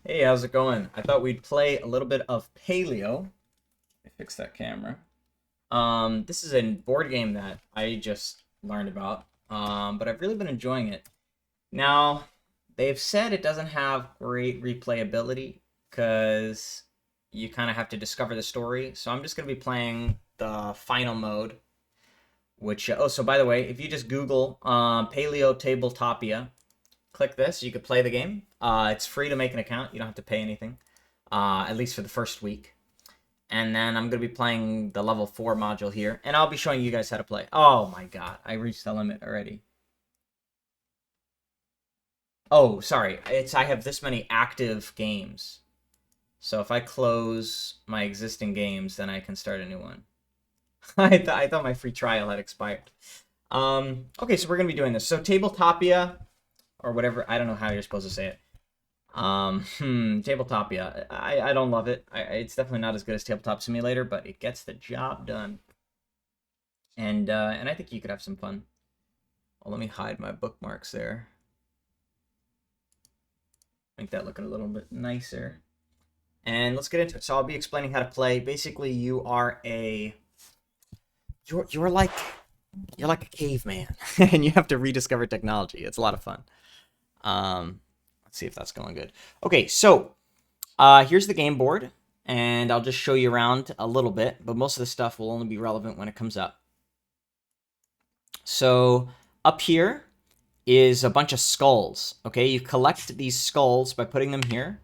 Hey, how's it going? I thought we'd play a little bit of Paleo. I fixed that camera. This is a board game that I just learned about, but I've really been enjoying it. Now, they've said it doesn't have great replayability because you kind of have to discover the story. So I'm just going to be playing the final mode, which, oh, so by the way, if you just Google Paleo Tabletopia, click this, you could play the game. It's free to make an account. You don't have to pay anything, at least for the first week. And then I'm going to be playing the level 4 module here, and I'll be showing you guys how to play. Oh my god, I reached the limit already. Oh, sorry, I have this many active games. So if I close my existing games, then I can start a new one. I thought my free trial had expired. Okay, so we're going to be doing this. So Tabletopia, or whatever, I don't know how you're supposed to say it. Tabletopia. I don't love it. It's definitely not as good as Tabletop Simulator, but it gets the job done. And I think you could have some fun. Well, let me hide my bookmarks there. Make that look a little bit nicer. And let's get into it. So I'll be explaining how to play. Basically, you're like a caveman, and you have to rediscover technology. It's a lot of fun. Let's see if that's going good. Okay, so here's the game board, and I'll just show you around a little bit, but most of the stuff will only be relevant when it comes up. So up here is a bunch of skulls. Okay, you collect these skulls by putting them here,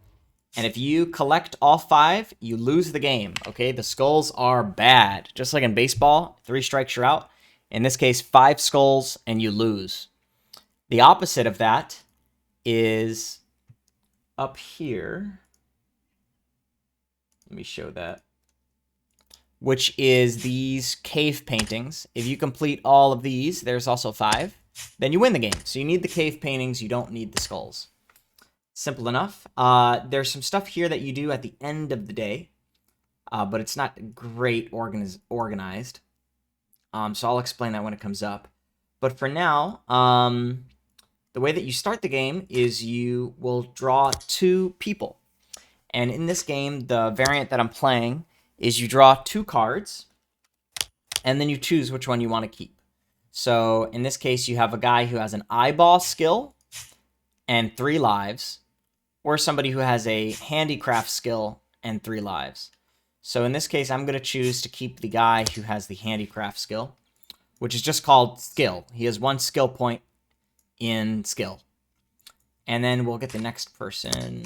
and if you collect all 5, you lose the game. Okay, the skulls are bad, just like in baseball. 3 strikes, you're out. In this case, 5 skulls and you lose. The opposite of that is up here. Let me show that. Which is these cave paintings. If you complete all of these, there's also 5, then you win the game. So you need the cave paintings, you don't need the skulls. Simple enough. There's some stuff here that you do at the end of the day, but it's not great organized. So I'll explain that when it comes up. But for now, the way that you start the game is you will draw 2 people. And in this game, the variant that I'm playing is you draw 2 cards, and then you choose which one you want to keep. So in this case, you have a guy who has an eyeball skill and 3 lives, or somebody who has a handicraft skill and 3 lives. So in this case, I'm going to choose to keep the guy who has the handicraft skill, which is just called skill. He has 1 skill point in skill. And then we'll get the next person.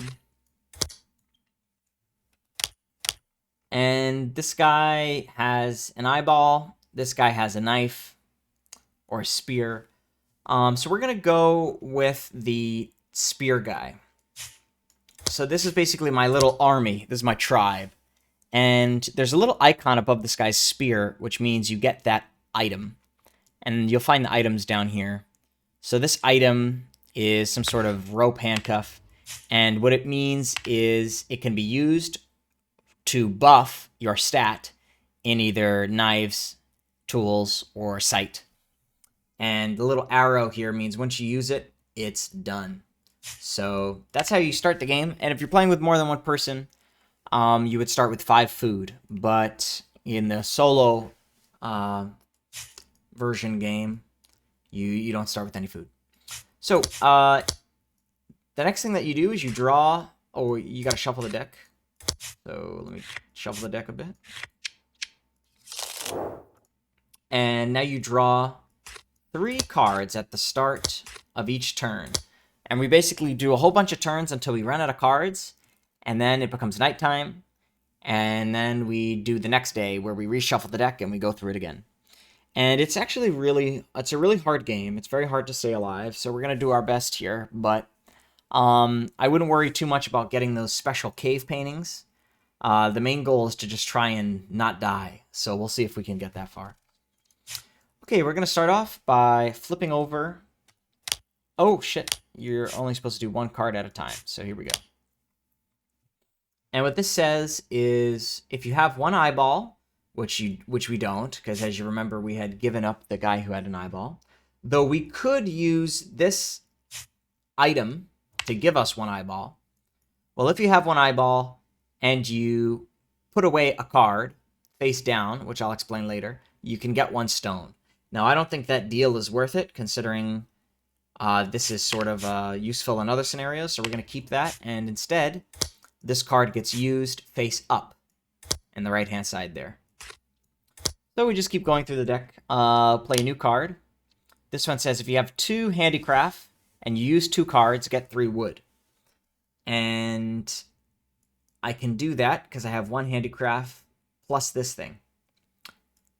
And this guy has an eyeball. This guy has a knife or a spear. So we're going to go with the spear guy. So this is basically my little army. This is my tribe. And there's a little icon above this guy's spear, which means you get that item. And you'll find the items down here. So this item is some sort of rope handcuff. And what it means is it can be used to buff your stat in either knives, tools, or sight. And the little arrow here means once you use it, it's done. So that's how you start the game. And if you're playing with more than 1 person, you would start with 5 food. But in the solo version game, you don't start with any food. So the next thing that you do is you draw. Oh, you got to shuffle the deck. So let me shuffle the deck a bit. And now you draw 3 cards at the start of each turn. And we basically do a whole bunch of turns until we run out of cards. And then it becomes nighttime. And then we do the next day where we reshuffle the deck and we go through it again. And it's actually it's a really hard game. It's very hard to stay alive. So we're going to do our best here. But I wouldn't worry too much about getting those special cave paintings. The main goal is to just try and not die. So we'll see if we can get that far. Okay, we're going to start off by flipping over. Oh, shit. You're only supposed to do 1 card at a time. So here we go. And what this says is if you have 1 eyeball, which we don't, because as you remember, we had given up the guy who had an eyeball. Though we could use this item to give us 1 eyeball. Well, if you have one eyeball and you put away a card face down, which I'll explain later, you can get 1 stone. Now, I don't think that deal is worth it, considering this is sort of useful in other scenarios, so we're going to keep that, and instead, this card gets used face up in the right-hand side there. So we just keep going through the deck. Play a new card. This one says if you have 2 handicraft and you use 2 cards, get 3 wood. And I can do that because I have 1 handicraft plus this thing.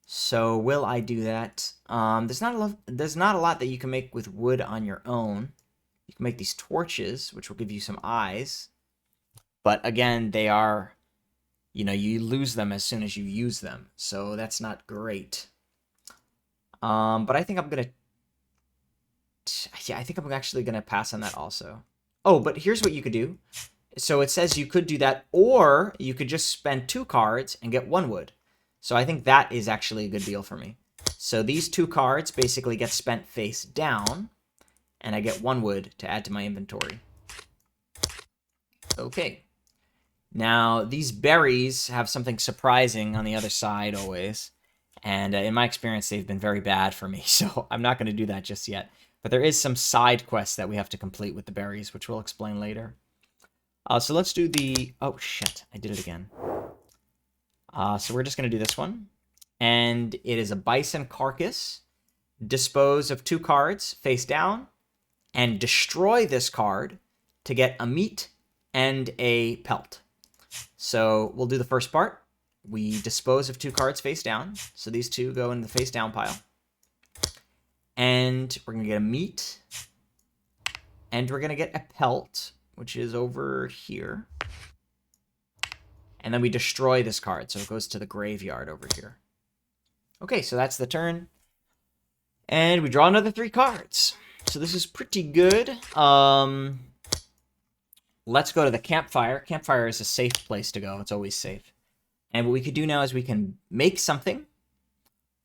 So will I do that? There's not a lot that you can make with wood on your own. You can make these torches, which will give you some eyes. But again, they are, you lose them as soon as you use them. So that's not great. But I think I'm going to... Yeah, I think I'm actually going to pass on that also. Oh, but here's what you could do. So it says you could do that, or you could just spend 2 cards and get 1 wood. So I think that is actually a good deal for me. So these 2 cards basically get spent face down, and I get 1 wood to add to my inventory. Okay. Now, these berries have something surprising on the other side always. And in my experience, they've been very bad for me, so I'm not going to do that just yet. But there is some side quests that we have to complete with the berries, which we'll explain later. So let's do the... Oh, shit. I did it again. So we're just going to do this one. And it is a bison carcass. Dispose of 2 cards face down. And destroy this card to get a meat and a pelt. So we'll do the first part. We dispose of 2 cards face down. So these 2 go in the face down pile. And we're going to get a meat. And we're going to get a pelt, which is over here. And then we destroy this card, so it goes to the graveyard over here. Okay, so that's the turn. And we draw another 3 cards. So this is pretty good. Let's go to the campfire. Campfire is a safe place to go. It's always safe. And what we could do now is we can make something.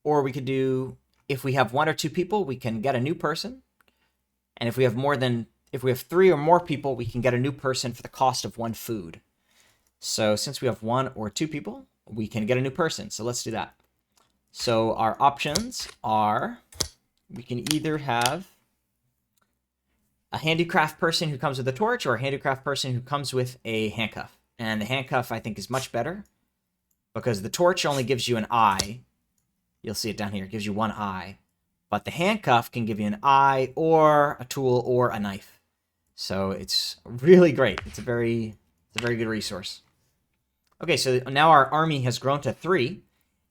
Or we could do, if we have 1 or 2 people, we can get a new person. And if we have 3 or more people, we can get a new person for the cost of 1 food. So since we have 1 or 2 people, we can get a new person. So let's do that. So our options are, we can either have a handicraft person who comes with a torch or a handicraft person who comes with a handcuff. And the handcuff, I think, is much better because the torch only gives you an eye. You'll see it down here. It gives you 1 eye. But the handcuff can give you an eye or a tool or a knife. So it's really great. It's a very good resource. Okay, so now our army has grown to 3,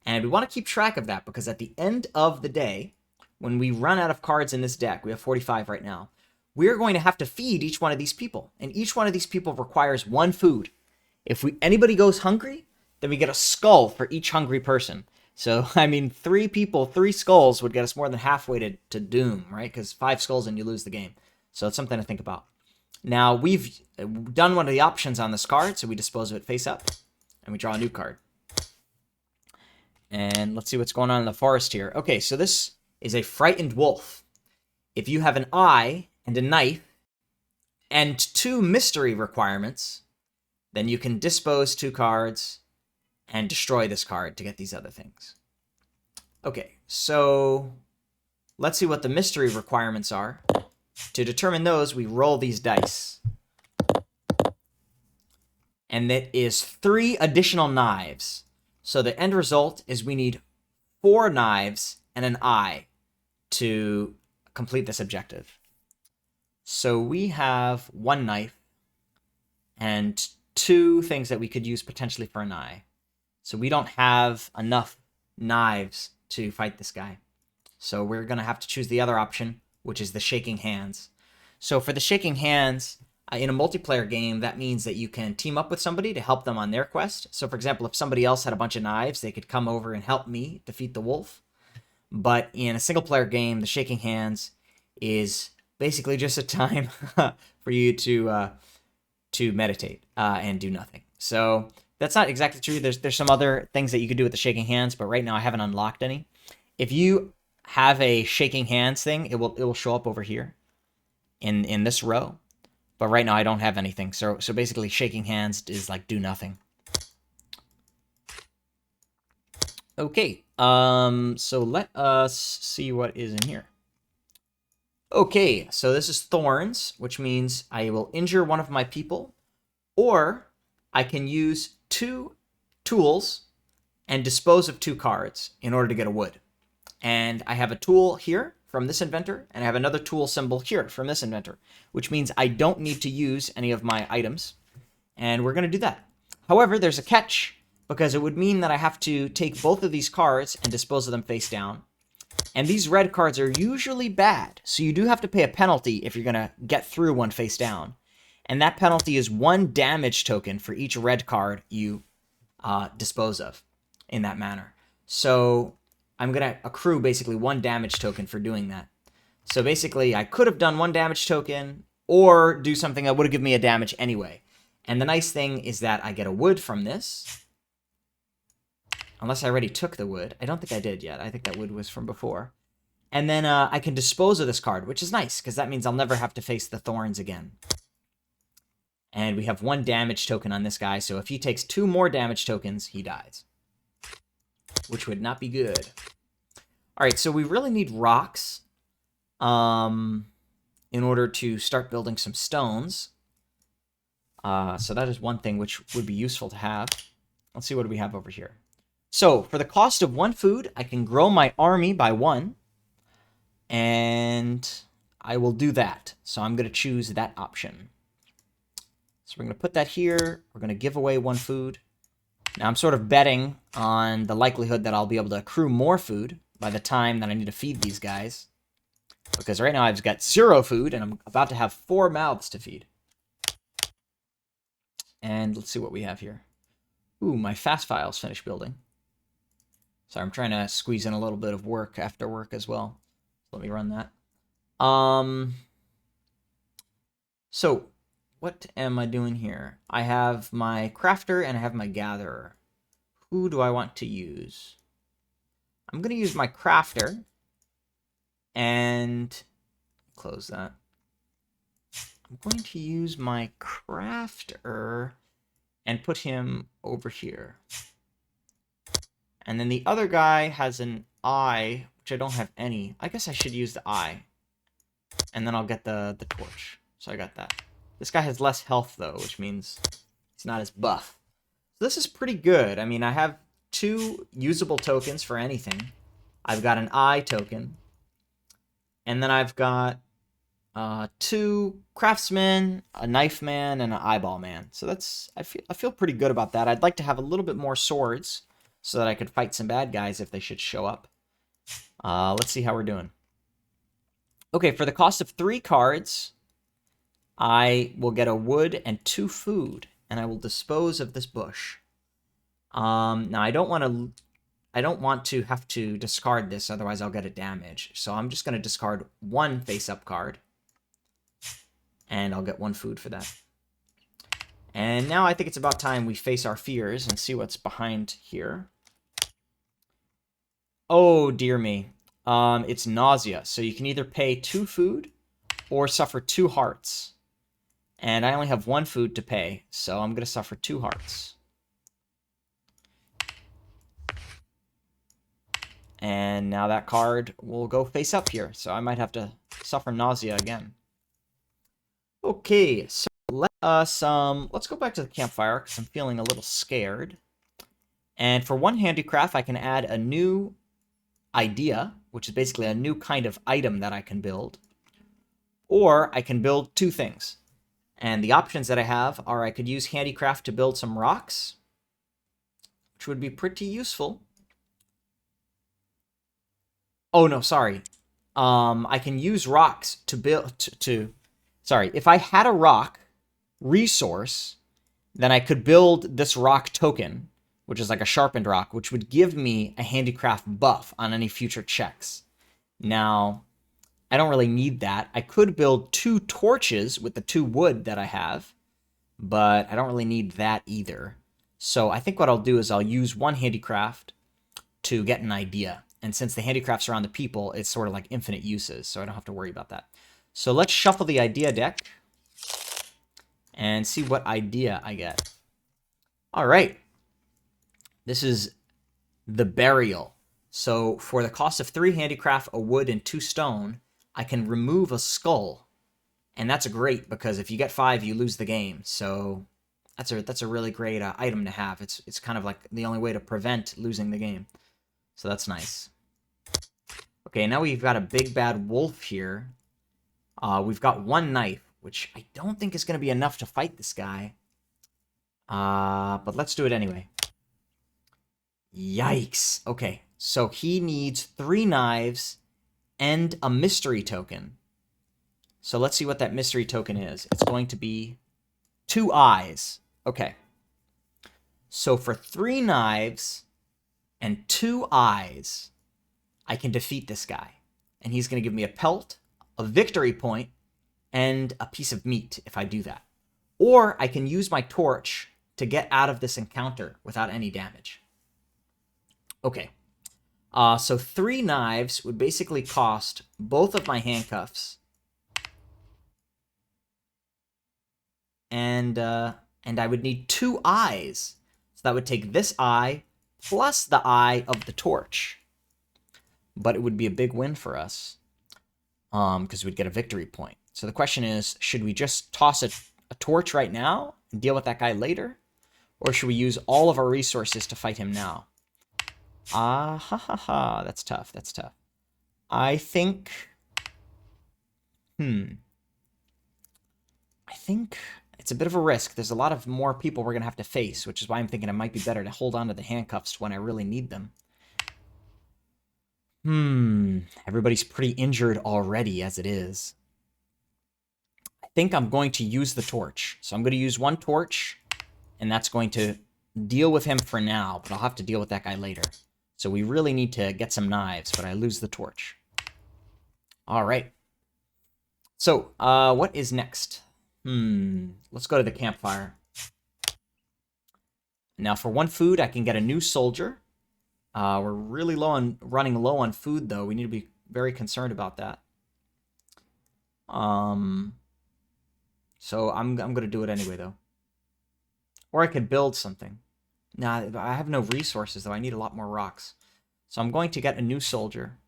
and we want to keep track of that because at the end of the day, when we run out of cards in this deck, we have 45 right now, we're going to have to feed each one of these people, and each one of these people requires 1 food. If anybody goes hungry, then we get a skull for each hungry person. So, I mean, 3 people, 3 skulls would get us more than halfway to doom, right? Because 5 skulls and you lose the game. So it's something to think about. Now, we've done one of the options on this card, so we dispose of it face up. And we draw a new card. And let's see what's going on in the forest here. Okay, so this is a frightened wolf. If you have an eye and a knife and 2 mystery requirements, then you can dispose 2 cards and destroy this card to get these other things. Okay, so let's see what the mystery requirements are. To determine those, we roll these dice. And that is 3 additional knives. So the end result is we need 4 knives and an eye to complete this objective. So we have 1 knife and 2 things that we could use potentially for an eye. So we don't have enough knives to fight this guy. So we're going to have to choose the other option, which is the shaking hands. So for the shaking hands, in a multiplayer game, that means that you can team up with somebody to help them on their quest. So for example, if somebody else had a bunch of knives, they could come over and help me defeat the wolf. But in a single player game, the shaking hands is basically just a time for you to meditate and do nothing. So that's not exactly true. There's some other things that you could do with the shaking hands, but right now I haven't unlocked any. If you have a shaking hands thing, it will show up over here in this row. But right now I don't have anything. So basically shaking hands is like do nothing. Okay. So let us see what is in here. Okay, so this is thorns, which means I will injure one of my people, or I can use 2 tools and dispose of 2 cards in order to get a wood. And I have a tool here from this inventor, and I have another tool symbol here from this inventor, which means I don't need to use any of my items, and we're going to do that. However, there's a catch, because it would mean that I have to take both of these cards and dispose of them face down. And these red cards are usually bad, so you do have to pay a penalty if you're going to get through one face down. And that penalty is 1 damage token for each red card you dispose of in that manner. So I'm going to accrue basically 1 damage token for doing that. So basically, I could have done 1 damage token or do something that would have given me a damage anyway. And the nice thing is that I get a wood from this. Unless I already took the wood. I don't think I did yet. I think that wood was from before. And then I can dispose of this card, which is nice, because that means I'll never have to face the thorns again. And we have 1 damage token on this guy, so if he takes 2 more damage tokens, he dies. Which would not be good. Alright, so we really need rocks in order to start building some stones. So that is one thing which would be useful to have. Let's see what do we have over here. So, for the cost of 1 food, I can grow my army by 1. And I will do that. So I'm going to choose that option. So we're going to put that here. We're going to give away 1 food. Now I'm sort of betting on the likelihood that I'll be able to accrue more food by the time that I need to feed these guys. Because right now I've got 0 food, and I'm about to have 4 mouths to feed. And let's see what we have here. Ooh, my fast file's finished building. Sorry, I'm trying to squeeze in a little bit of work after work as well. Let me run that. So, what am I doing here? I have my crafter and I have my gatherer. Who do I want to use? I'm going to use my crafter and close that. I'm going to use my crafter and put him over here. And then the other guy has an eye, which I don't have any. I guess I should use the eye. And then I'll get the torch. So I got that. This guy has less health, though, which means he's not as buff. So this is pretty good. I mean, I have 2 usable tokens for anything. I've got an eye token. And then I've got 2 craftsmen, a knife man, and an eyeball man. So that's I feel pretty good about that. I'd like to have a little bit more swords so that I could fight some bad guys if they should show up. Let's see how we're doing. Okay, for the cost of 3 cards, I will get a wood and 2 food, and I will dispose of this bush. Now I don't want to have to discard this, otherwise I'll get a damage. So I'm just going to discard 1 face-up card, and I'll get 1 food for that. And now I think it's about time we face our fears and see what's behind here. Oh, dear me. It's nausea. So you can either pay 2 food or suffer 2 hearts. And I only have 1 food to pay, so I'm going to suffer 2 hearts. And now that card will go face up here, so I might have to suffer nausea again. Okay, so let's go back to the campfire, because I'm feeling a little scared. And for 1 handicraft, I can add a new idea, which is basically a new kind of item that I can build. Or I can build 2 things. And the options that I have are I could use handicraft to build some rocks, which would be pretty useful. Oh, no, sorry. I can use rocks to build... Sorry, if I had a rock resource, then I could build this rock token, which is like a sharpened rock, which would give me a handicraft buff on any future checks. Now, I don't really need that. I could build 2 torches with the 2 wood that I have, but I don't really need that either. So I think what I'll do is I'll use 1 handicraft to get an idea. And since the handicrafts are on the people, it's sort of like infinite uses, so I don't have to worry about that. So let's shuffle the idea deck. and see what idea I get. All right. This is the Burial. So for the cost of 3 handicraft, a wood, and 2 stone, I can remove a skull. And that's great because if you get 5, you lose the game. So that's a really great item to have. It's kind of like the only way to prevent losing the game. So that's nice. Okay, now we've got a big bad wolf here. We've got 1 knife, which I don't think is going to be enough to fight this guy. But let's do it anyway. Yikes. Okay, so he needs 3 knives and a mystery token. So let's see what that mystery token is. It's going to be 2 eyes. Okay. So for 3 knives and 2 eyes, I can defeat this guy. And he's going to give me a pelt, a victory point, and a piece of meat if I do that. Or I can use my torch to get out of this encounter without any damage. Okay. So 3 knives would basically cost both of my handcuffs. And I would need 2 eyes. So that would take this eye plus the eye of the torch. But it would be a big win for us. Because we'd get a victory point. So the question is, should we just toss a torch right now and deal with that guy later? Or should we use all of our resources to fight him now? That's tough. That's tough. I think... I think it's a bit of a risk. There's a lot of more people we're going to have to face, which is why I'm thinking it might be better to hold on to the handcuffs when I really need them. Everybody's pretty injured already as it is. I think I'm going to use the torch. So I'm going to use 1 torch, and that's going to deal with him for now, but I'll have to deal with that guy later. So we really need to get some knives, but I lose the torch. All right. So, what is next? Let's go to the campfire. Now, for 1 food, I can get a new soldier. We're really running low on food, though. We need to be very concerned about that. So I'm going to do it anyway, though. Or I could build something. Nah, I have no resources, though. I need a lot more rocks. So I'm going to get a new soldier.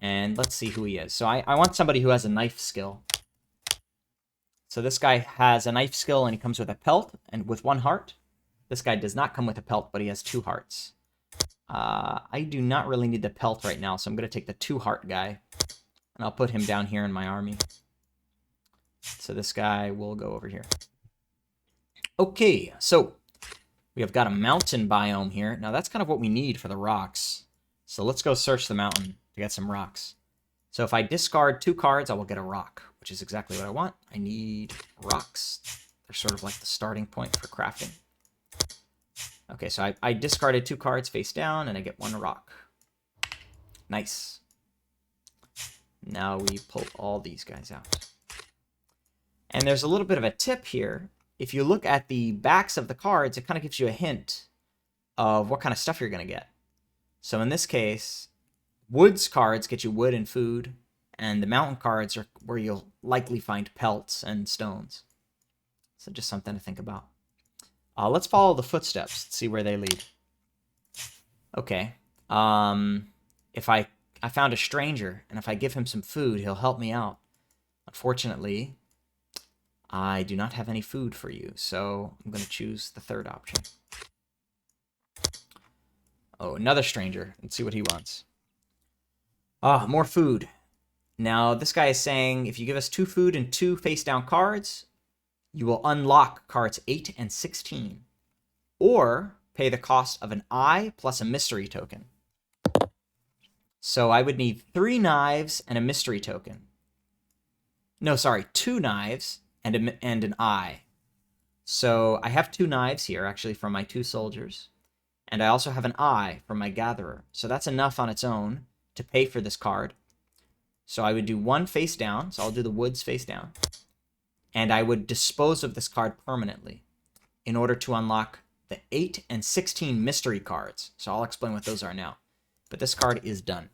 And let's see who he is. So I want somebody who has a knife skill. So this guy has a knife skill, and he comes with a pelt and with 1 heart. This guy does not come with a pelt, but he has 2 hearts. I do not really need the pelt right now, so I'm going to take the 2 heart guy. And I'll put him down here in my army. So this guy will go over here. Okay, so we have got a mountain biome here. Now that's kind of what we need for the rocks. So let's go search the mountain to get some rocks. So if I discard 2 cards, I will get a rock, which is exactly what I want. I need rocks. They're sort of like the starting point for crafting. Okay, so I discarded 2 cards face down, and I get 1 rock. Nice. Now we pull all these guys out. And there's a little bit of a tip here. If you look at the backs of the cards, it kind of gives you a hint of what kind of stuff you're going to get. So in this case, woods cards get you wood and food, and the mountain cards are where you'll likely find pelts and stones. So just something to think about. Let's follow the footsteps, see where they lead. Okay. If I found a stranger, and if I give him some food, he'll help me out. Unfortunately, I do not have any food for you, so I'm going to choose the 3rd option. Oh, another stranger. Let's see what he wants. More food. Now, this guy is saying, if you give us 2 food and 2 face-down cards, you will unlock cards 8 and 16. Or pay the cost of an eye plus a mystery token. So I would need 3 knives and a mystery token. No, sorry, 2 knives and an eye. So I have 2 knives here, actually, from my 2 soldiers. And I also have an eye from my gatherer. So that's enough on its own to pay for this card. So I would do 1 face down. So I'll do the woods face down. And I would dispose of this card permanently in order to unlock the 8 and 16 mystery cards. So I'll explain what those are now. But this card is done.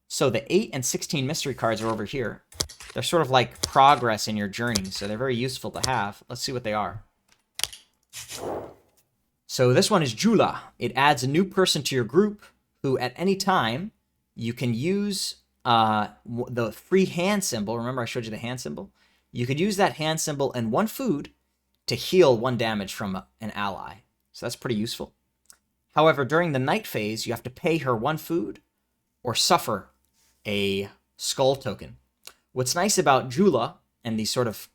So the 8 and 16 mystery cards are over here. They're sort of like progress in your journey, so they're very useful to have. Let's see what they are. So this one is Jula. It adds a new person to your group who at any time you can use the free hand symbol. Remember I showed you the hand symbol? You could use that hand symbol and 1 food to heal 1 damage from an ally. So that's pretty useful. However, during the night phase, you have to pay her 1 food or suffer a skull token. What's nice about Jula and these sort of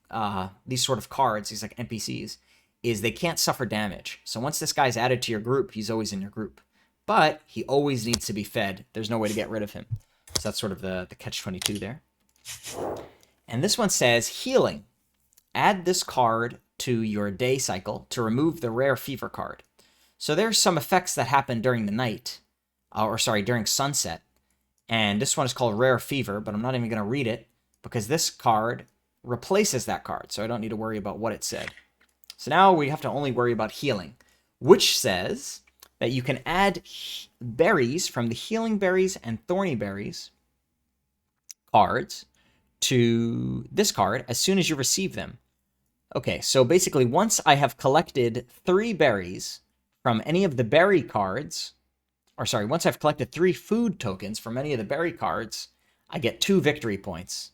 cards, these like NPCs, is they can't suffer damage. So once this guy's added to your group, he's always in your group. But he always needs to be fed. There's no way to get rid of him. So that's sort of the catch-22 there. And this one says, healing. Add this card to your day cycle to remove the rare fever card. So there's some effects that happen during the night, during sunset. And this one is called Rare Fever, but I'm not even going to read it because this card replaces that card, so I don't need to worry about what it said. So now we have to only worry about healing, which says that you can add berries from the Healing Berries and Thorny Berries cards to this card as soon as you receive them. Okay, so basically once I have collected 3 berries from any of the berry cards, once I've collected 3 food tokens from any of the berry cards, I get 2 victory points,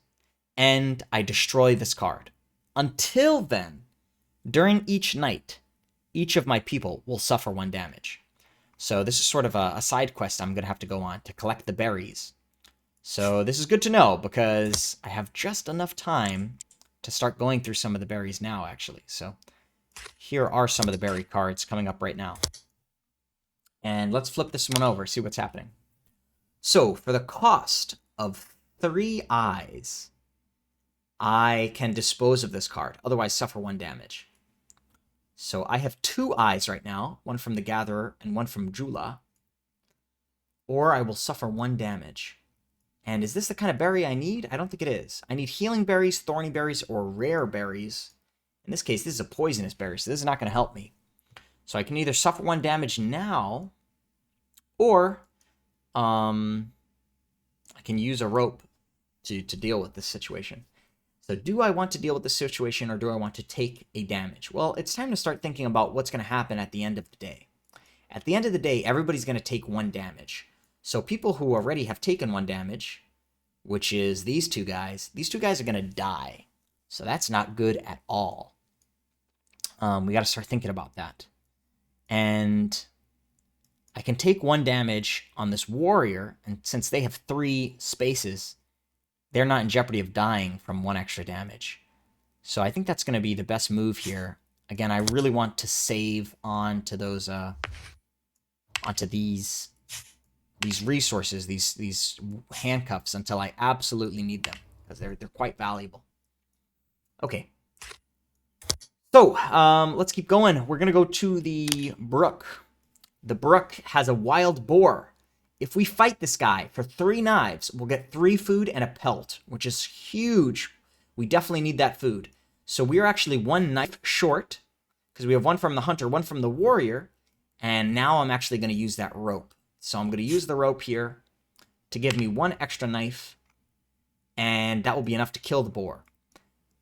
and I destroy this card. Until then, during each night, each of my people will suffer 1 damage. So this is sort of a side quest I'm going to have to go on to collect the berries. So this is good to know because I have just enough time to start going through some of the berries now, actually. So here are some of the berry cards coming up right now. And let's flip this one over, see what's happening. So for the cost of 3 eyes, I can dispose of this card, otherwise suffer 1 damage. So I have 2 eyes right now, 1 from the Gatherer and 1 from Jula. Or I will suffer 1 damage. And is this the kind of berry I need? I don't think it is. I need healing berries, thorny berries, or rare berries. In this case, this is a poisonous berry, so this is not going to help me. So I can either suffer 1 damage now, or I can use a rope to deal with this situation. So do I want to deal with this situation, or do I want to take a damage? Well, it's time to start thinking about what's going to happen at the end of the day. At the end of the day, everybody's going to take 1 damage. So people who already have taken 1 damage, which is these 2 guys are going to die. So that's not good at all. We got to start thinking about that. And I can take 1 damage on this warrior, and since they have 3 spaces, they're not in jeopardy of dying from 1 extra damage. So I think that's going to be the best move here. Again, I really want to save onto those, onto these resources, these handcuffs until I absolutely need them, because they're quite valuable. Okay. So, let's keep going. We're going to go to the brook. The brook has a wild boar. If we fight this guy for 3 knives, we'll get 3 food and a pelt, which is huge. We definitely need that food. So we are actually 1 knife short, because we have 1 from the hunter, 1 from the warrior, and now I'm actually going to use that rope. So I'm going to use the rope here to give me 1 extra knife, and that will be enough to kill the boar.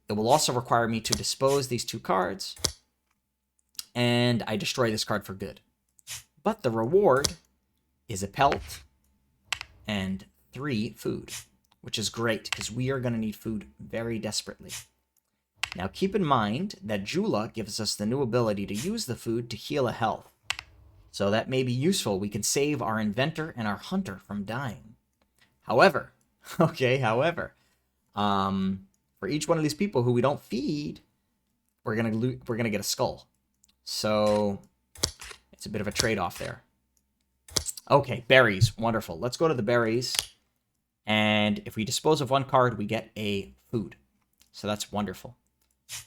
It will also require me to dispose these 2 cards, and I destroy this card for good. But the reward is a pelt and 3 food, which is great because we are going to need food very desperately. Now keep in mind that Jula gives us the new ability to use the food to heal a health. So that may be useful. We can save our inventor and our hunter from dying. However, for each one of these people who we don't feed, we're gonna get a skull. So it's a bit of a trade-off there. Okay, berries, wonderful. Let's go to the berries, and if we dispose of 1 card, we get a food. So that's wonderful.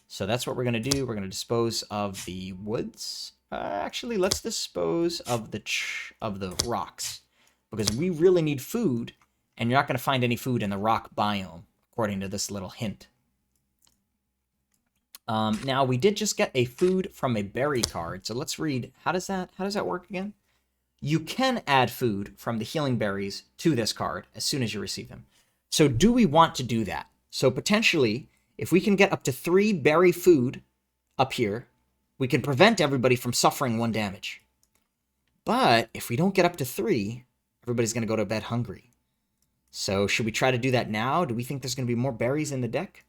So that's what we're gonna do. We're gonna dispose of the woods. Actually, let's dispose of the rocks, because we really need food, and you're not going to find any food in the rock biome, according to this little hint. Now, we did just get a food from a berry card, so let's read. How does that work again? You can add food from the healing berries to this card as soon as you receive them. So do we want to do that? So potentially, if we can get up to 3 berry food up here, we can prevent everybody from suffering 1 damage. But if we don't get up to 3, everybody's going to go to bed hungry. So should we try to do that now? Do we think there's going to be more berries in the deck?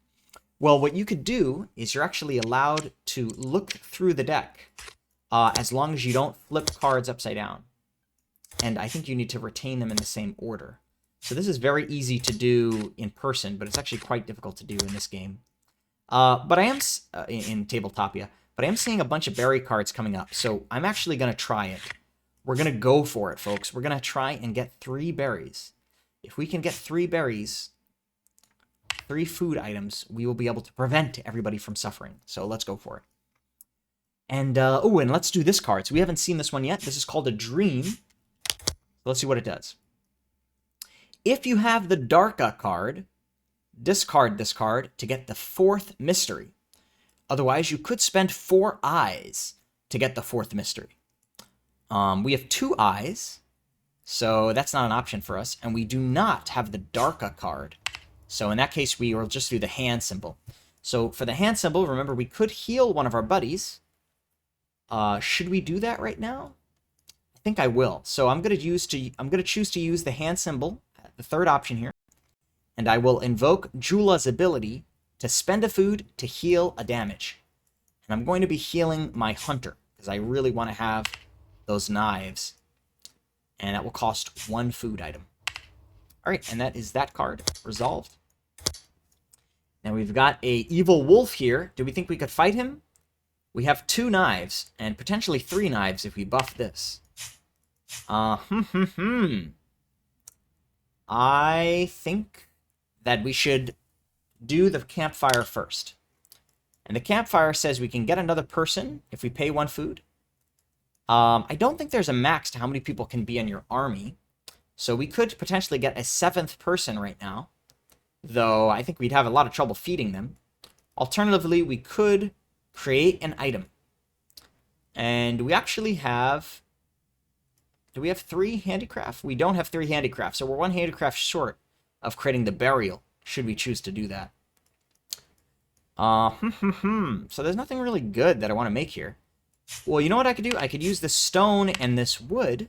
Well, what you could do is you're actually allowed to look through the deck as long as you don't flip cards upside down. And I think you need to retain them in the same order. So this is very easy to do in person, but it's actually quite difficult to do in this game. But I am, in Tabletopia, but I am seeing a bunch of berry cards coming up, so I'm actually going to try it. We're going to go for it, folks. We're going to try and get 3 berries. If we can get 3 berries, 3 food items, we will be able to prevent everybody from suffering. So let's go for it. And, and let's do this card. So we haven't seen this one yet. This is called a Dream. So let's see what it does. If you have the Darka card, discard this card to get the 4th mystery. Otherwise, you could spend 4 eyes to get the 4th mystery. We have 2 eyes, so that's not an option for us. And we do not have the Darka card. So in that case, we will just do the hand symbol. So for the hand symbol, remember, we could heal one of our buddies. Should we do that right now? I think I will. So I'm going to choose to use the hand symbol, the 3rd option here. And I will invoke Jula's ability to spend a food to heal a damage. And I'm going to be healing my hunter, because I really want to have those knives. And that will cost 1 food item. Alright, and that is that card resolved. Now we've got a evil wolf here. Do we think we could fight him? We have 2 knives, and potentially 3 knives if we buff this. I think that we should do the campfire first. And the campfire says we can get another person if we pay 1 food. I don't think there's a max to how many people can be in your army. So we could potentially get a 7th person right now. Though I think we'd have a lot of trouble feeding them. Alternatively, we could create an item. And we actually have... Do we have 3 handicraft? We don't have 3 handicraft, so we're 1 handicraft short of creating the burial, should we choose to do that. So there's nothing really good that I want to make here. Well, you know what I could do? I could use this stone and this wood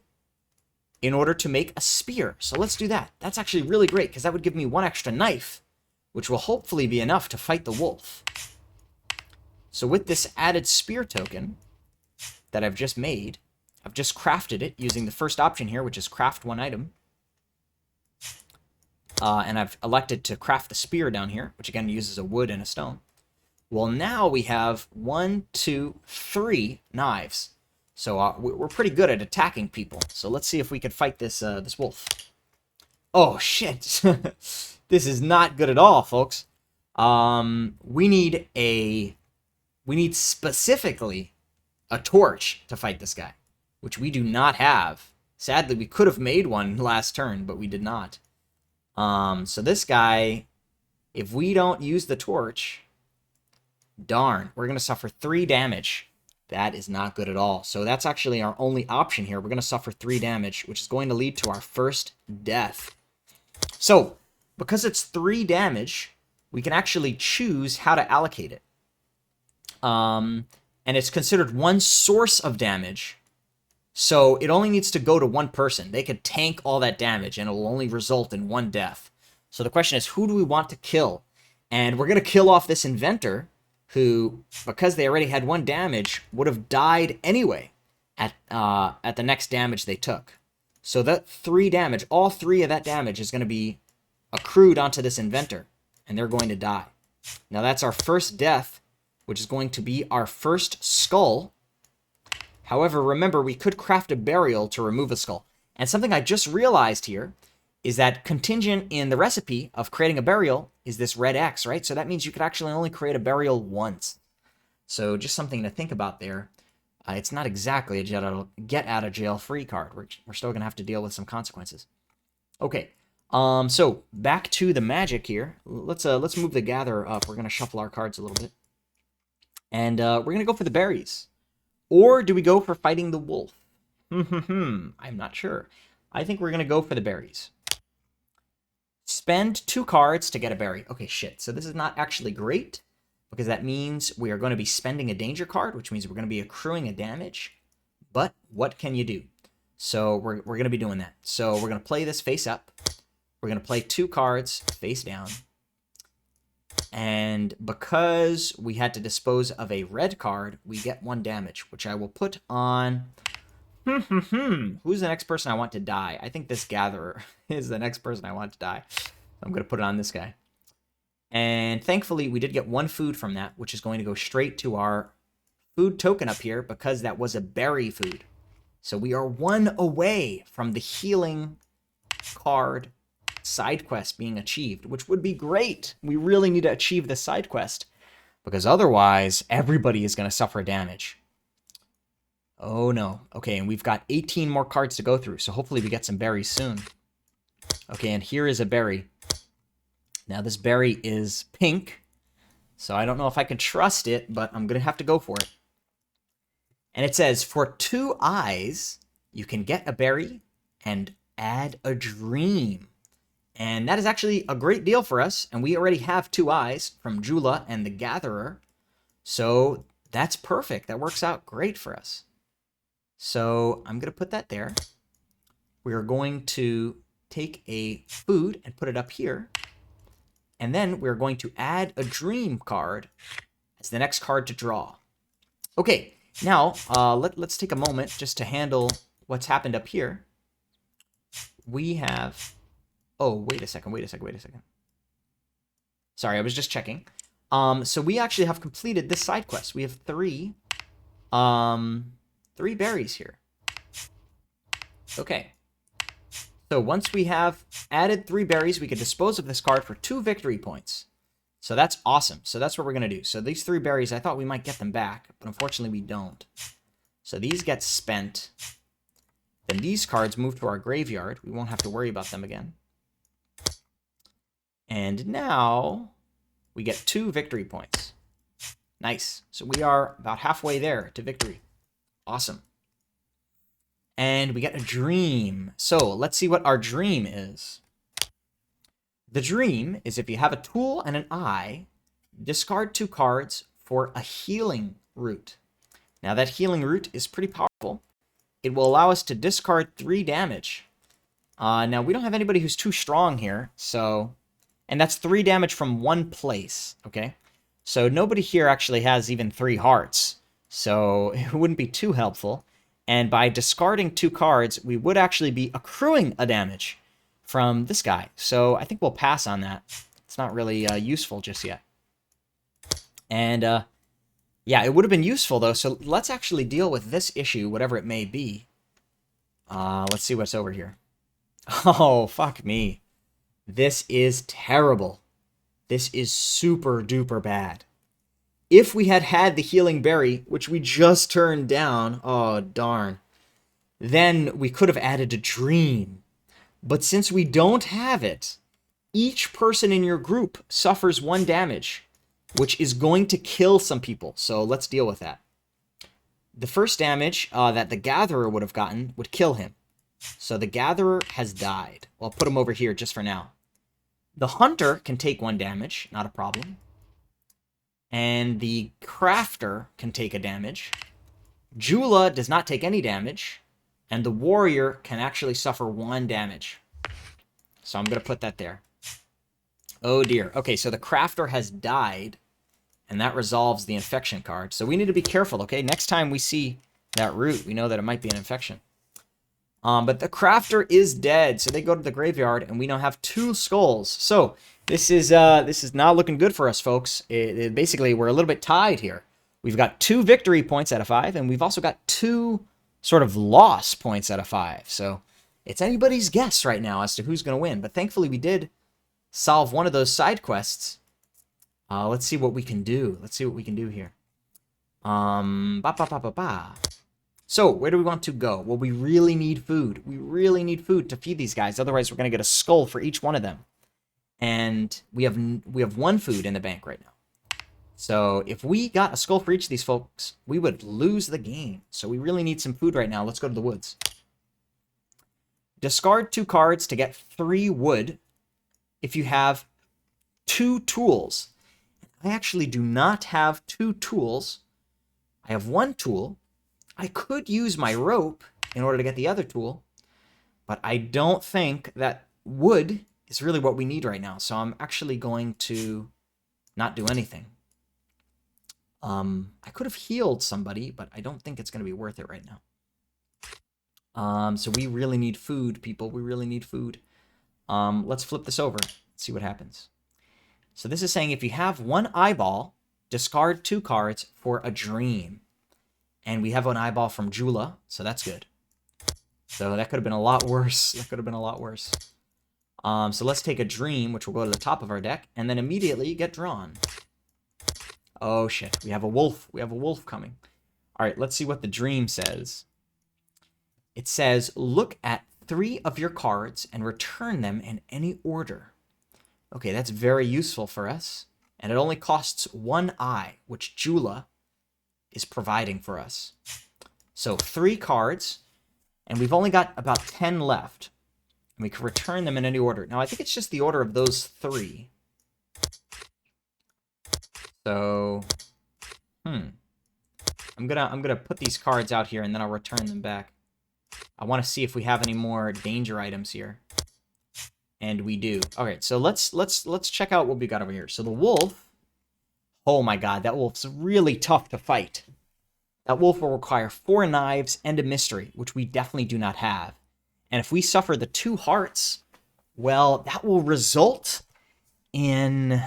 in order to make a spear. So let's do that. That's actually really great, because that would give me 1 extra knife, which will hopefully be enough to fight the wolf. So with this added spear token that I've just made, I've just crafted it using the first option here, which is craft 1 item. And I've elected to craft the spear down here, which again uses a wood and a stone. Well, now we have 1, 2, 3 knives. So we're pretty good at attacking people. So let's see if we can fight this this wolf. Oh, shit. This is not good at all, folks. We need specifically a torch to fight this guy, which we do not have. Sadly, we could have made one last turn, but we did not. So this guy, if we don't use the torch, darn, we're going to suffer 3 damage. That is not good at all. So that's actually our only option here. We're going to suffer 3 damage, which is going to lead to our first death. So, because it's 3 damage, we can actually choose how to allocate it. And it's considered 1 source of damage. So it only needs to go to 1 person. They could tank all that damage, and it will only result in 1 death. So the question is, who do we want to kill? And we're going to kill off this inventor, who, because they already had 1 damage, would have died anyway at the next damage they took. So that 3 damage, all 3 of that damage is going to be accrued onto this inventor, and they're going to die. Now that's our first death, which is going to be our first skull. However, remember, we could craft a burial to remove a skull. And something I just realized here is that contingent in the recipe of creating a burial is this red X, right? So that means you could actually only create a burial once. So just something to think about there. It's not exactly a get-out-of-jail-free card. We're still going to have to deal with some consequences. Okay, so back to the magic here. Let's move the gatherer up. We're going to shuffle our cards a little bit. And we're going to go for the berries. Or do we go for fighting the wolf? I'm not sure. I think we're going to go for the berries. Spend 2 cards to get a berry. Okay, shit. So this is not actually great, because that means we are going to be spending a danger card, which means we're going to be accruing a damage. But what can you do? So we're going to be doing that. So we're going to play this face up. We're going to play 2 cards face down. And because we had to dispose of a red card, we get 1 damage, which I will put on... Who's the next person I want to die? I think this Gatherer is the next person I want to die. I'm going to put it on this guy. And thankfully, we did get 1 food from that, which is going to go straight to our food token up here because that was a berry food. So we are 1 away from the healing card side quest being achieved, which would be great. We really need to achieve this side quest because otherwise everybody is going to suffer damage. Oh no. Okay, and we've got 18 more cards to go through, so hopefully we get some berries soon. Okay, and here is a berry. Now this berry is pink, so I don't know if I can trust it, but I'm going to have to go for it. And it says, for 2 eyes, you can get a berry and add a dream. And that is actually a great deal for us, and we already have 2 eyes from Jula and the Gatherer. So that's perfect. That works out great for us. So I'm going to put that there. We are going to take a food and put it up here. And then we're going to add a dream card as the next card to draw. Okay, now let's take a moment just to handle what's happened up here. We have... Oh, wait a second. Sorry, I was just checking. So we actually have completed this side quest. We have 3 berries here. Okay. So once we have added 3 berries, we can dispose of this card for 2 victory points. So that's awesome. So that's what we're going to do. So these 3 berries, I thought we might get them back, but unfortunately we don't. So these get spent. Then these cards move to our graveyard. We won't have to worry about them again. And now we get 2 victory points. Nice. So we are about halfway there to victory. Awesome. And we get a dream. So let's see what our dream is. The dream is if you have a tool and an eye, discard 2 cards for a healing root. Now that healing root is pretty powerful. It will allow us to discard 3 damage. Now we don't have anybody who's too strong here, so... And that's 3 damage from 1 place, okay? So nobody here actually has even 3 hearts, so it wouldn't be too helpful. And by discarding 2 cards, we would actually be accruing a damage from this guy. So I think we'll pass on that. It's not really useful just yet. And yeah, it would have been useful though, so let's actually deal with this issue, whatever it may be. Let's see what's over here. Oh, fuck me. This is terrible. This is super duper bad. If we had had the healing berry, which we just turned down, oh darn, then we could have added a dream. But since we don't have it, each person in your group suffers 1 damage, which is going to kill some people. So let's deal with that. The first damage that the Gatherer would have gotten would kill him. So the Gatherer has died. I'll put him over here just for now. The Hunter can take 1 damage, not a problem. And the Crafter can take a damage. Jula does not take any damage. And the Warrior can actually suffer 1 damage. So I'm going to put that there. Oh dear. Okay, so the Crafter has died. And that resolves the infection card. So we need to be careful, okay? Next time we see that root, we know that it might be an infection. But the Crafter is dead, so they go to the graveyard, and we now have 2 skulls. So this is not looking good for us, folks. Basically, we're a little bit tied here. We've got 2 victory points out of 5, and we've also got 2 sort of loss points out of 5. So it's anybody's guess right now as to who's going to win. But thankfully, we did solve one of those side quests. Let's see what we can do. Let's see what we can do here. So, where do we want to go? Well, we really need food. We really need food to feed these guys. Otherwise, we're going to get a skull for each one of them. And we have 1 food in the bank right now. So, if we got a skull for each of these folks, we would lose the game. So, we really need some food right now. Let's go to the woods. Discard 2 cards to get 3 wood. if you have 2 tools. I actually do not have 2 tools. I have 1 tool. I could use my rope in order to get the other tool, but I don't think that wood is really what we need right now. So I'm actually going to not do anything. I could have healed somebody, but I don't think it's going to be worth it right now. So we really need food, people. We really need food. Let's flip this over. See what happens. So this is saying if you have 1 eyeball, discard 2 cards for a dream. And we have an eyeball from Jula, so that's good. So that could have been a lot worse. That could have been a lot worse. So let's take a dream, which will go to the top of our deck, and then immediately get drawn. Oh shit, we have a wolf. We have a wolf coming. All right, let's see what the dream says. It says, look at 3 of your cards and return them in any order. Okay, that's very useful for us. And it only costs 1 eye, which Jula is providing for us. So 3 cards, and we've only got about 10 left. And we can return them in any order. Now, I think it's just the order of those 3. So, I'm gonna put these cards out here, and then I'll return them back. I want to see if we have any more danger items here. And we do. All right, so let's check out what we got over here. So the wolf, oh my god, that wolf's really tough to fight. That wolf will require 4 knives and a mystery, which we definitely do not have. And if we suffer the 2 hearts, well, that will result in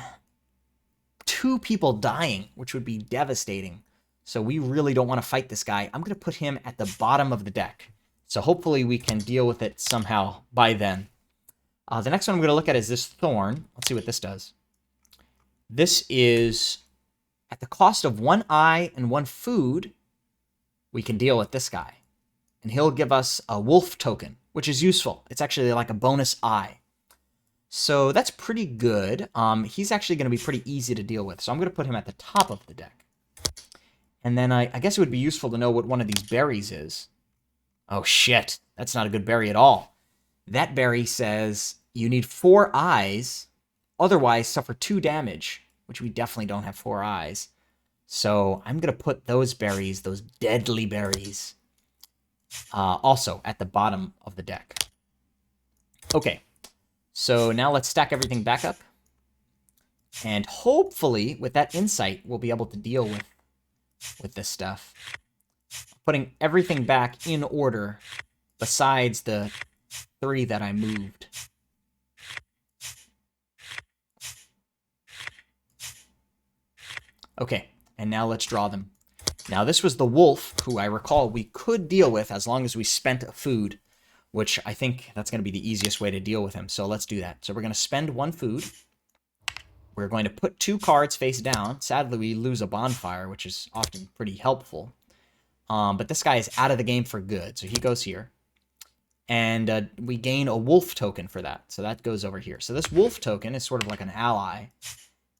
2 people dying, which would be devastating. So we really don't want to fight this guy. I'm going to put him at the bottom of the deck. So hopefully we can deal with it somehow by then. The next one I'm going to look at is this thorn. Let's see what this does. This is at the cost of 1 eye and 1 food, we can deal with this guy. And he'll give us a wolf token, which is useful. It's actually like a bonus eye. So that's pretty good. He's actually going to be pretty easy to deal with. So I'm going to put him at the top of the deck. And then I guess it would be useful to know what one of these berries is. Oh shit, that's not a good berry at all. That berry says you need 4 eyes, otherwise suffer 2 damage, which we definitely don't have 4 eyes. So I'm going to put those berries, those deadly berries, also at the bottom of the deck. Okay, so now let's stack everything back up. And hopefully, with that insight, we'll be able to deal with this stuff. Putting everything back in order besides the 3 that I moved. Okay, and now let's draw them. Now this was the wolf, who I recall we could deal with as long as we spent a food, which I think that's going to be the easiest way to deal with him. So let's do that. So we're going to spend 1 food. We're going to put 2 cards face down. Sadly, we lose a bonfire, which is often pretty helpful. But this guy is out of the game for good, so he goes here. And we gain a wolf token for that, so that goes over here. So this wolf token is sort of like an ally,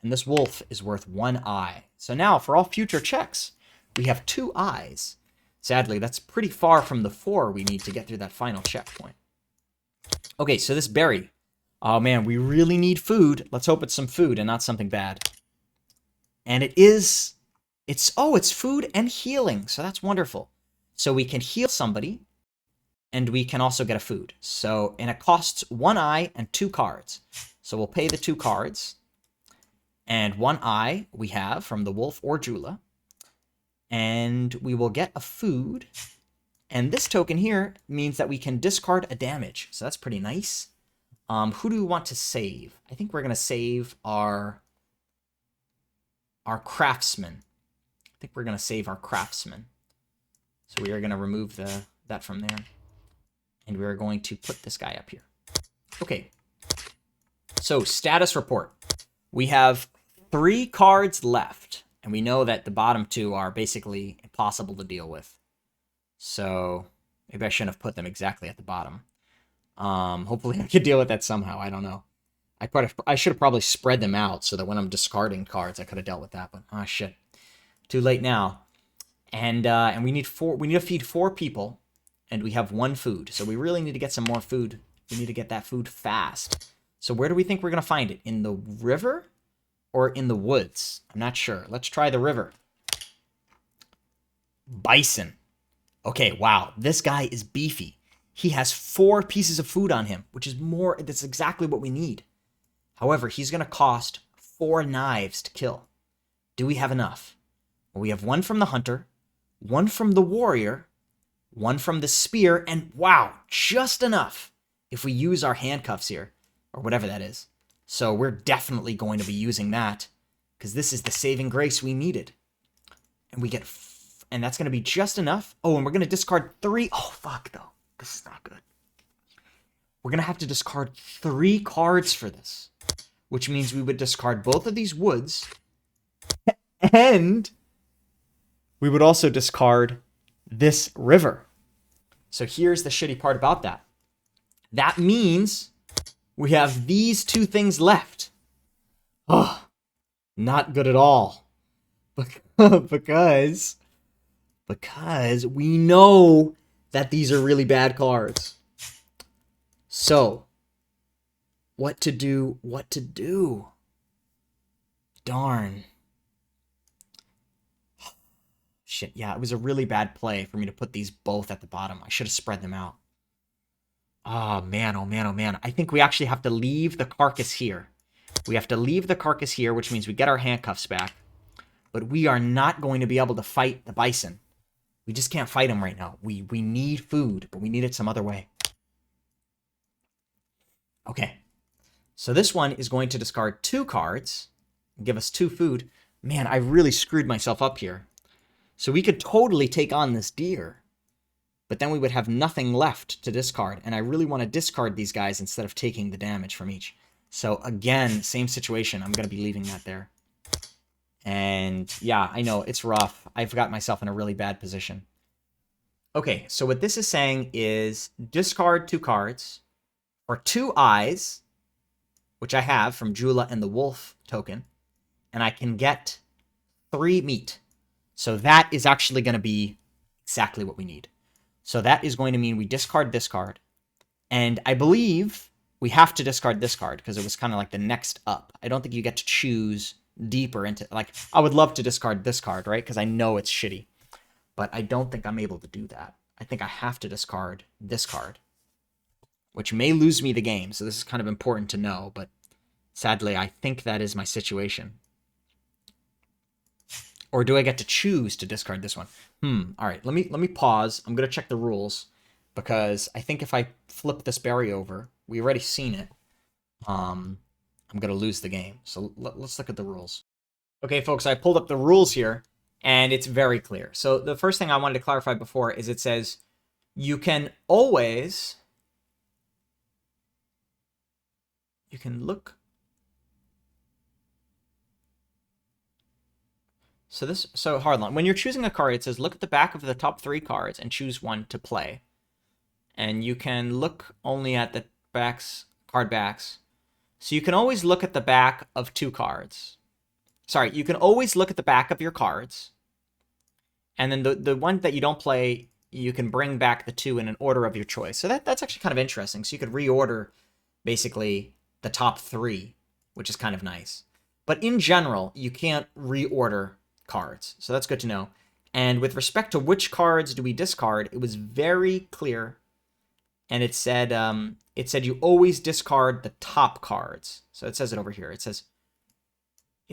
and this wolf is worth 1 eye. So now, for all future checks, we have 2 eyes. Sadly, that's pretty far from the 4 we need to get through that final checkpoint. Okay, so this berry. Oh man, we really need food. Let's hope it's some food and not something bad. And it is... It's food and healing, so that's wonderful. So we can heal somebody, and we can also get a food. So, and it costs 1 eye and 2 cards. So we'll pay the 2 cards, and 1 eye we have from the wolf or Jula, and we will get a food. And this token here means that we can discard a damage, so that's pretty nice. Who do we want to save? I think we're gonna save our craftsman. I think we're going to save our craftsman. So we are going to remove that from there. And we are going to put this guy up here. Okay. So, status report. We have 3 cards left. And we know that the bottom 2 are basically impossible to deal with. So, maybe I shouldn't have put them exactly at the bottom. Hopefully I could deal with that somehow. I don't know. I should have probably spread them out so that when I'm discarding cards, I could have dealt with that. But, ah, shit. Too late now. And we need to feed 4 people, and we have 1 food. So we really need to get some more food. We need to get that food fast. So where do we think we're going to find it? In the river or in the woods? I'm not sure. Let's try the river. Bison. Okay, wow. This guy is beefy. He has 4 pieces of food on him, which is more. That's exactly what we need. However, he's going to cost 4 knives to kill. Do we have enough? Well, we have 1 from the hunter, 1 from the warrior, 1 from the spear, and wow, just enough if we use our handcuffs here, or whatever that is. So we're definitely going to be using that, because this is the saving grace we needed. And we get, and that's going to be just enough. Oh, and we're going to discard 3. Oh, fuck, though. This is not good. We're going to have to discard 3 cards for this, which means we would discard both of these woods, and we would also discard this river. So here's the shitty part about that. That means we have these 2 things left. Oh, not good at all. Because we know that these are really bad cards. So, what to do? Darn. Shit, yeah, it was a really bad play for me to put these both at the bottom. I should have spread them out. Oh, man, oh, man, oh, man. I think we actually have to leave the carcass here. We have to leave the carcass here, which means we get our handcuffs back. But we are not going to be able to fight the bison. We just can't fight him right now. We need food, but we need it some other way. Okay. So this one is going to discard 2 cards and give us 2 food. Man, I really screwed myself up here. So we could totally take on this deer, but then we would have nothing left to discard. And I really want to discard these guys instead of taking the damage from each. So again, same situation. I'm going to be leaving that there. And yeah, I know, it's rough. I've got myself in a really bad position. Okay, so what this is saying is discard 2 cards for 2 eyes, which I have from Jula and the Wolf token, and I can get 3 meat. So that is actually going to be exactly what we need. So that is going to mean we discard this card, and I believe we have to discard this card because it was kind of like the next up. I don't think you get to choose deeper into, like, I would love to discard this card, right? Because I know it's shitty, but I don't think I'm able to do that. I think I have to discard this card, which may lose me the game. So this is kind of important to know, but sadly, I think that is my situation. Or do I get to choose to discard this one? All right, let me pause. I'm going to check the rules because I think if I flip this berry over, we already seen it. I'm going to lose the game. So let's look at the rules. Okay, folks, I pulled up the rules here, and it's very clear. So the first thing I wanted to clarify before is it says you can always... You can look... So Hardline, when you're choosing a card, it says look at the back of the top 3 cards and choose one to play. And you can look only at the card backs. So you can always look at the back of 2 cards. Sorry, you can always look at the back of your cards. And then the one that you don't play, you can bring back the 2 in an order of your choice. So that's actually kind of interesting. So you could reorder basically the top 3, which is kind of nice. But in general, you can't reorder cards. So that's good to know. And with respect to which cards do we discard, it was very clear. And it said you always discard the top cards. So it says it over here. It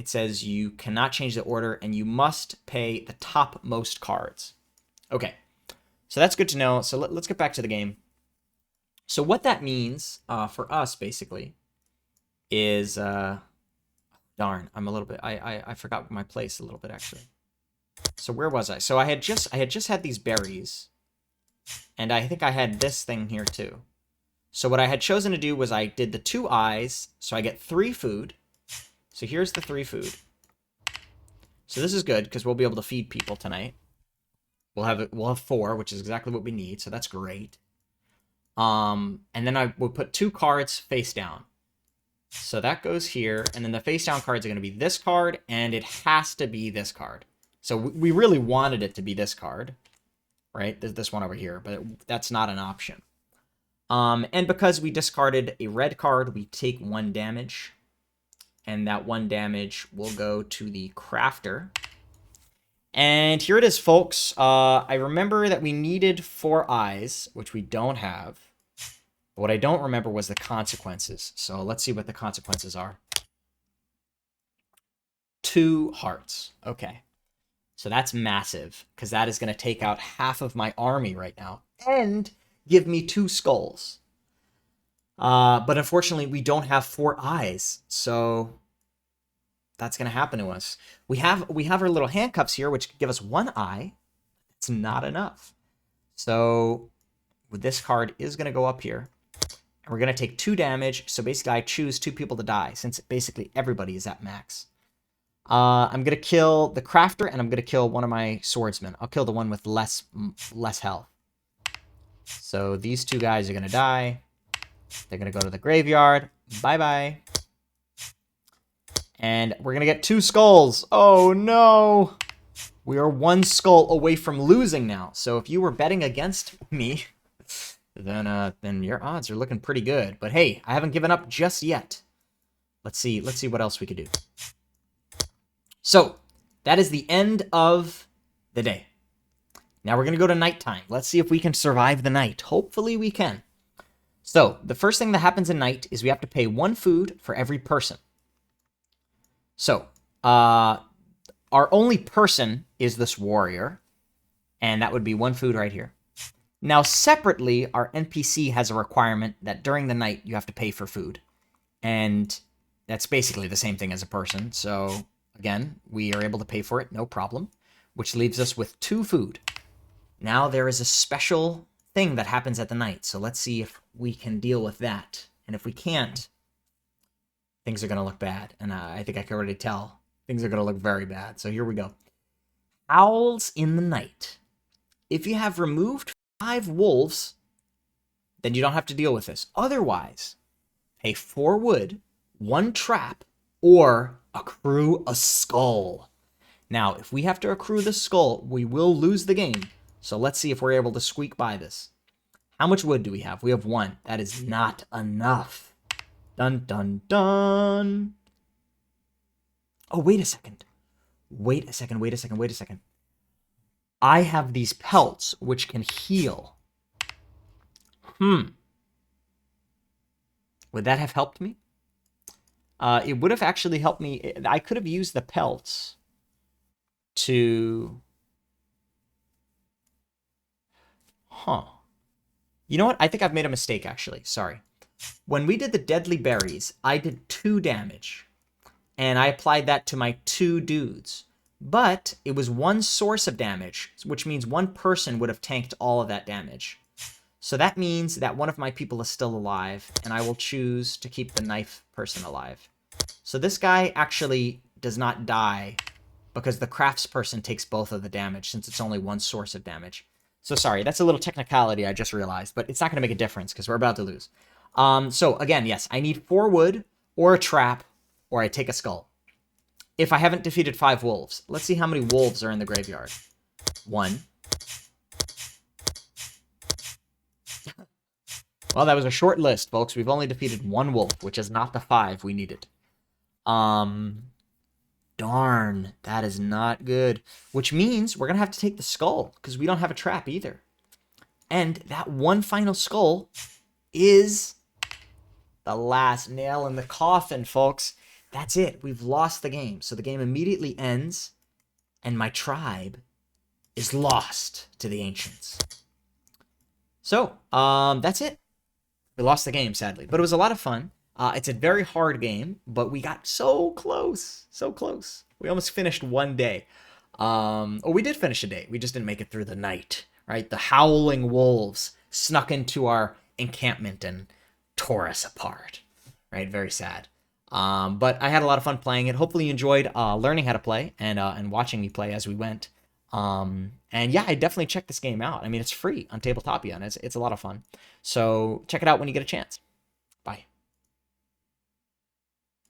says you cannot change the order and you must pay the topmost cards. Okay, so that's good to know. So let's get back to the game. So what that means for us basically is darn, I'm a little bit I forgot my place a little bit actually. So where was I? So I had just had these berries, and I think I had this thing here too. So what I had chosen to do was I did the 2 eyes, so I get 3 food. So here's the 3 food. So this is good because we'll be able to feed people tonight. We'll have 4, which is exactly what we need. So that's great. And then I will put 2 cards face down. So that goes here, and then the face down cards are going to be this card, and it has to be this card. So we really wanted it to be this card, right? There's this one over here, but that's not an option. And because we discarded a red card, we take 1 damage. And that 1 damage will go to the crafter. And here it is, folks. I remember that we needed 4 eyes, which we don't have. But what I don't remember was the consequences. So let's see what the consequences are. 2 hearts. Okay. So that's massive, because that is going to take out half of my army right now. And give me 2 skulls. But unfortunately, we don't have 4 eyes. So that's going to happen to us. We have our little handcuffs here, which give us 1 eye. It's not enough. So this card is going to go up here. And we're going to take 2 damage. So basically, I choose 2 people to die, since basically everybody is at max. I'm going to kill the crafter, and I'm going to kill one of my swordsmen. I'll kill the one with less health. So these 2 guys are going to die. They're going to go to the graveyard. Bye-bye. And we're going to get 2 skulls. Oh, no. We are 1 skull away from losing now. So if you were betting against me, then your odds are looking pretty good. But hey, I haven't given up just yet. Let's see what else we could do. So that is the end of the day. Now we're going to go to nighttime. Let's see if we can survive the night. Hopefully we can. So the first thing that happens at night is we have to pay 1 food for every person. So our only person is this warrior, and that would be 1 food right here. Now separately, our NPC has a requirement that during the night you have to pay for food. And that's basically the same thing as a person. So again, we are able to pay for it, no problem, which leaves us with 2 food. Now there is a special thing that happens at the night, so let's see if we can deal with that. And if we can't, things are going to look bad, and I think I can already tell. Things are going to look very bad, so here we go. Owls in the night. If you have removed 5 wolves, then you don't have to deal with this. Otherwise, pay 4 wood, 1 trap, or accrue a skull. Now, if we have to accrue the skull, we will lose the game. So let's see if we're able to squeak by this. How much wood do we have? We have 1. That is not enough. Dun, dun, dun. Oh, wait a second. Wait a second. I have these pelts, which can heal. Would that have helped me? It would have actually helped me. I could have used the pelts to... You know what? I think I've made a mistake, actually. Sorry. When we did the deadly berries, I did 2 damage. And I applied that to my 2 dudes. But it was 1 source of damage, which means 1 person would have tanked all of that damage. So that means that one of my people is still alive, and I will choose to keep the knife person alive. So this guy actually does not die because the crafts person takes both of the damage, since it's only 1 source of damage. So sorry, that's a little technicality I just realized, but it's not going to make a difference because we're about to lose. So again, yes, I need 4 wood, or a trap, or I take a skull. If I haven't defeated 5 wolves, let's see how many wolves are in the graveyard. 1. Well, that was a short list, folks. We've only defeated 1 wolf, which is not the 5 we needed. Darn, that is not good. Which means we're going to have to take the skull, because we don't have a trap either. And that 1 final skull is the last nail in the coffin, folks. That's it. We've lost the game. So the game immediately ends, and my tribe is lost to the ancients. So, that's it. We lost the game, sadly. But it was a lot of fun. It's a very hard game, but we got so close. So close. We almost finished 1 day. We did finish a day. We just didn't make it through the night, right? The howling wolves snuck into our encampment and tore us apart, right? Very sad. But I had a lot of fun playing it. Hopefully you enjoyed learning how to play and watching me play as we went. And yeah, I definitely check this game out. I mean, it's free on Tabletopia, and it's a lot of fun. So check it out when you get a chance.